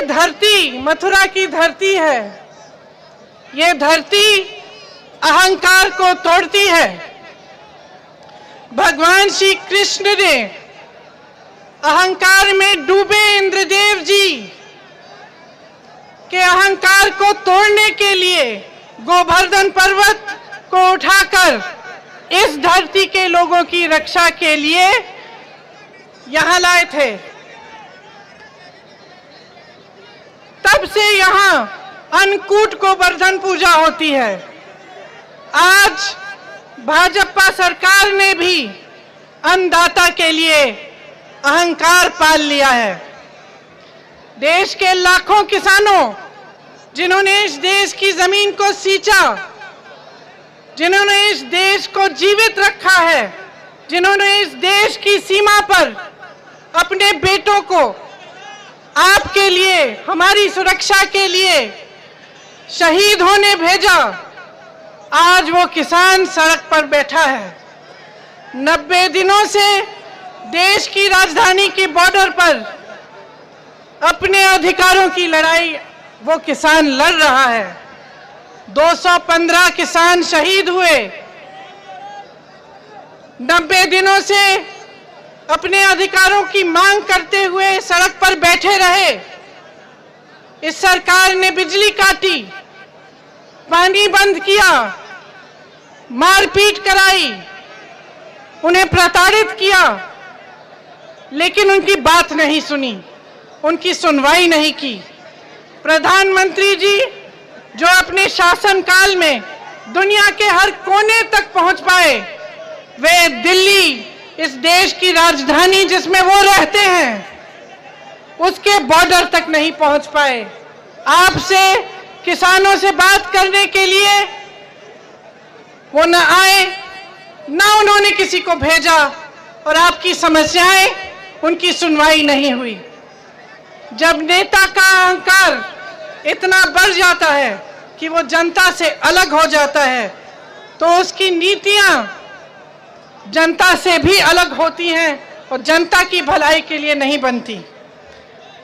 धरती मथुरा की धरती है। ये धरती अहंकार को तोड़ती है। भगवान श्री कृष्ण ने अहंकार में डूबे इंद्रदेव जी के अहंकार को तोड़ने के लिए गोवर्धन पर्वत को उठाकर इस धरती के लोगों की रक्षा के लिए यहां लाए थे। तब से यहां अन्नकूट गोवर्धन पूजा होती है। आज भाजपा सरकार ने भी अन्नदाता के लिए अहंकार पाल लिया है। देश के लाखों किसानों जिन्होंने इस देश की जमीन को सींचा, जिन्होंने इस देश को जीवित रखा है, जिन्होंने इस देश की सीमा पर अपने बेटों को आपके लिए, हमारी सुरक्षा के लिए शहीद होने भेजा, आज वो किसान सड़क पर बैठा है। 90 दिनों से देश की राजधानी की बॉर्डर पर अपने अधिकारों की लड़ाई वो किसान लड़ रहा है। 215 किसान शहीद हुए। 90 दिनों से अपने अधिकारों की मांग करते हुए सड़क पर बैठे रहे। इस सरकार ने बिजली काटी, पानी बंद किया, मारपीट कराई, उन्हें प्रताड़ित किया, लेकिन उनकी बात नहीं सुनी, उनकी सुनवाई नहीं की। प्रधानमंत्री जी जो अपने शासनकाल में दुनिया के हर कोने तक पहुंच पाए, वे दिल्ली, इस देश की राजधानी जिसमें वो रहते हैं, उसके बॉर्डर तक नहीं पहुंच पाए। आपसे, किसानों से बात करने के लिए वो न आए, न उन्होंने किसी को भेजा, और आपकी समस्याएं, उनकी सुनवाई नहीं हुई। जब नेता का अहंकार इतना बढ़ जाता है कि वो जनता से अलग हो जाता है, तो उसकी नीतियां जनता से भी अलग होती हैं और जनता की भलाई के लिए नहीं बनती।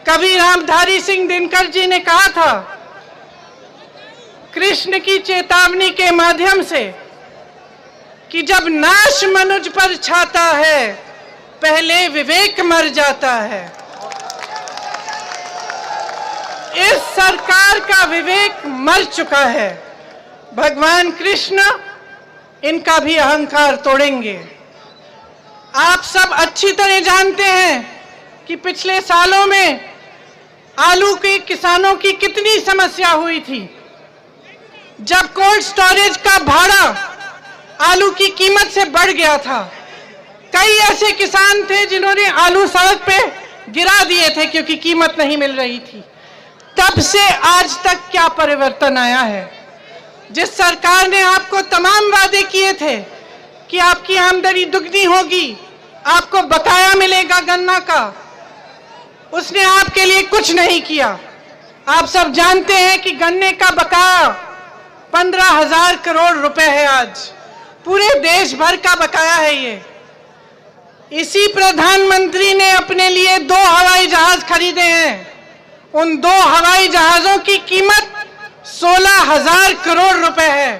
कवि रामधारी सिंह दिनकर जी ने कहा था, कृष्ण की चेतावनी के माध्यम से, कि जब नाश मनुज पर छाता है, पहले विवेक मर जाता है। इस सरकार का विवेक मर चुका है। भगवान कृष्ण इनका भी अहंकार तोड़ेंगे। आप सब अच्छी तरह जानते हैं कि पिछले सालों में आलू के किसानों की कितनी समस्या हुई थी। जब कोल्ड स्टोरेज का भाड़ा आलू की कीमत से बढ़ गया था, कई ऐसे किसान थे जिन्होंने आलू सड़क पे गिरा दिए थे क्योंकि कीमत नहीं मिल रही थी। तब से आज तक क्या परिवर्तन आया है? जिस सरकार ने आपको तमाम वादे किए थे कि आपकी आमदनी दुगनी होगी, आपको बकाया मिलेगा गन्ना का, उसने आपके लिए कुछ नहीं किया। आप सब जानते हैं कि गन्ने का बकाया 15,000 करोड़ रुपए है। आज पूरे देश भर का बकाया है ये। इसी प्रधानमंत्री ने अपने लिए 2 हवाई जहाज खरीदे हैं। उन 2 हवाई जहाजों की कीमत 16,000 करोड़ रुपए है।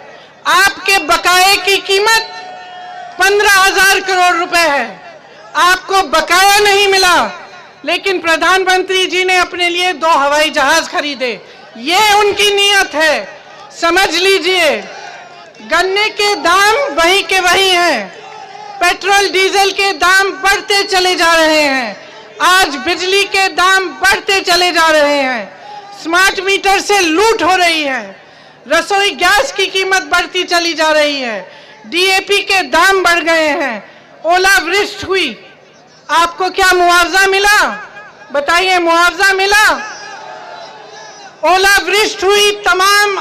आपके बकाये की कीमत 15,000 करोड़ रुपए है। आपको बकाया नहीं मिला, लेकिन प्रधानमंत्री जी ने अपने लिए 2 हवाई जहाज खरीदे। ये उनकी नीयत है। समझ लीजिए, गन्ने के दाम वही के वही हैं। पेट्रोल डीजल के दाम बढ़ते चले जा रहे हैं। आज बिजली के दाम बढ़ते चले जा रहे हैं। स्मार्ट मीटर से लूट हो रही है। रसोई गैस की कीमत बढ़ती चली जा रही है। डीएपी के दाम बढ़ गए हैं। ओलावृष्टि हुई, आपको क्या मुआवजा मिला? बताइए, मुआवजा मिला? ओलावृष्टि हुई, तमाम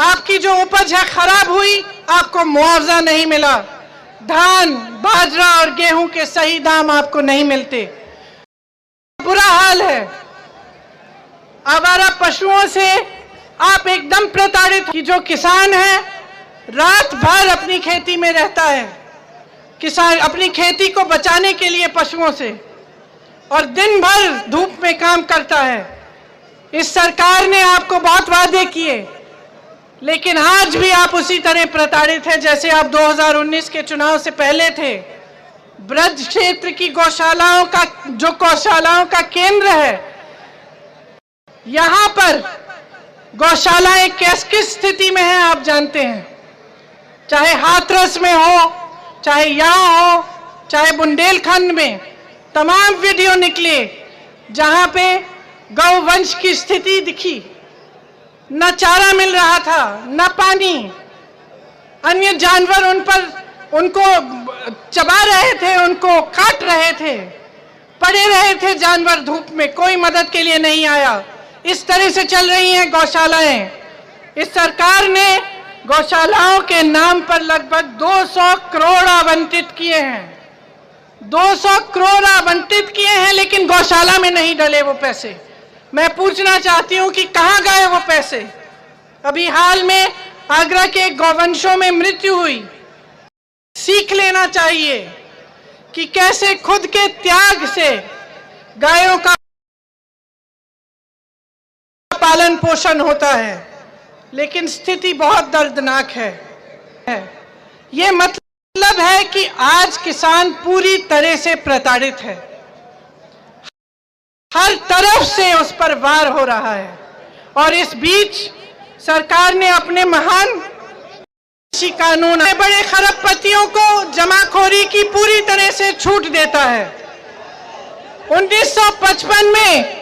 आपकी जो उपज है खराब हुई, आपको मुआवजा नहीं मिला। धान, बाजरा और गेहूं के सही दाम आपको नहीं मिलते। बुरा हाल है। आवारा पशुओं से आप एकदम प्रताड़ित। कि जो किसान है, रात भर अपनी खेती में रहता है, किसान अपनी खेती को बचाने के लिए पशुओं से, और दिन भर धूप में काम करता है। इस सरकार ने आपको बहुत वादे किए, लेकिन आज भी आप उसी तरह प्रताड़ित हैं जैसे आप 2019 के चुनाव से पहले थे। ब्रज क्षेत्र की गौशालाओं का, जो गौशालाओं का केंद्र है, यहां पर गौशालाएं किस स्थिति में है आप जानते हैं। चाहे हाथरस में हो, चाहे यहां हो, चाहे बुंदेलखंड में, तमाम वीडियो निकले जहां पे गौवंश की स्थिति दिखी। न चारा मिल रहा था, न पानी, अन्य जानवर उनको चबा रहे थे, उनको काट रहे थे, पड़े रहे थे जानवर धूप में, कोई मदद के लिए नहीं आया। इस तरह से चल रही हैं गौशालाएं। इस सरकार ने गौशालाओं के नाम पर लगभग 200 करोड़ आवंटित किए हैं। 200 करोड़ आवंटित किए हैं, लेकिन गौशाला में नहीं डले वो पैसे। मैं पूछना चाहती हूं कि कहां गए वो पैसे। अभी हाल में आगरा के गौवंशों में मृत्यु हुई। सीख लेना चाहिए कि कैसे खुद के त्याग से गायों का पालन पोषण होता है, लेकिन स्थिति बहुत दर्दनाक है। ये मतलब है कि आज किसान पूरी तरह से प्रताड़ित है, हर तरफ से उस पर वार हो रहा है। और इस बीच सरकार ने अपने महान कृषि कानून, बड़े खरबपतियों को जमाखोरी की पूरी तरह से छूट देता है। 1955 में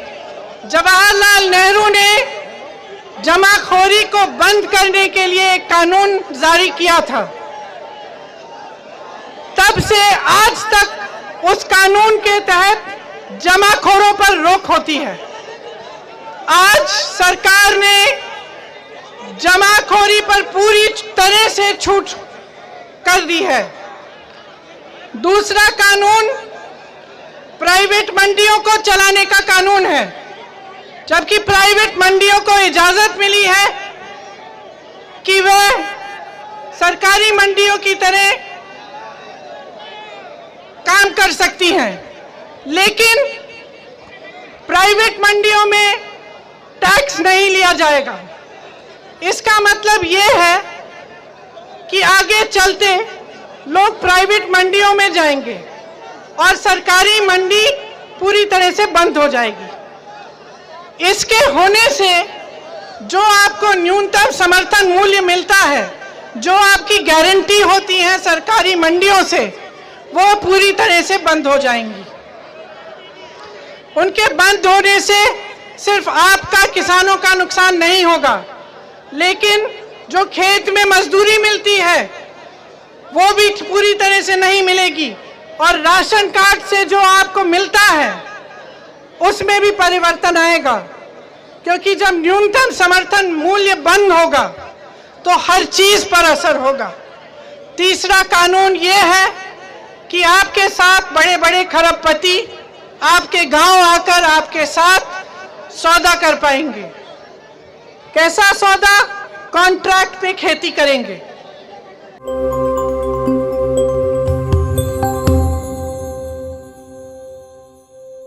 जवाहरलाल नेहरू ने जमाखोरी को बंद करने के लिए एक कानून जारी किया था। तब से आज तक उस कानून के तहत जमाखोरों पर रोक होती है। आज सरकार ने जमाखोरी पर पूरी तरह से छूट कर दी है। दूसरा कानून प्राइवेट मंडियों को चलाने का कानून है, जबकि प्राइवेट मंडियों को इजाजत मिली है कि वह सरकारी मंडियों की तरह काम कर सकती हैं, लेकिन प्राइवेट मंडियों में टैक्स नहीं लिया जाएगा। इसका मतलब यह है कि आगे चलते लोग प्राइवेट मंडियों में जाएंगे और सरकारी मंडी पूरी तरह से बंद हो जाएगी। इसके होने से जो आपको न्यूनतम समर्थन मूल्य मिलता है, जो आपकी गारंटी होती है सरकारी मंडियों से, वो पूरी तरह से बंद हो जाएंगी। उनके बंद होने से सिर्फ आपका, किसानों का नुकसान नहीं होगा, लेकिन जो खेत में मजदूरी मिलती है वो भी पूरी तरह से नहीं मिलेगी, और राशन कार्ड से जो आपको मिलता है उसमें भी परिवर्तन आएगा, क्योंकि जब न्यूनतम समर्थन मूल्य बंद होगा तो हर चीज पर असर होगा। तीसरा कानून ये है कि आपके साथ बड़े बड़े खरबपति आपके गांव आकर आपके साथ सौदा कर पाएंगे। कैसा सौदा? कॉन्ट्रैक्ट पे खेती करेंगे।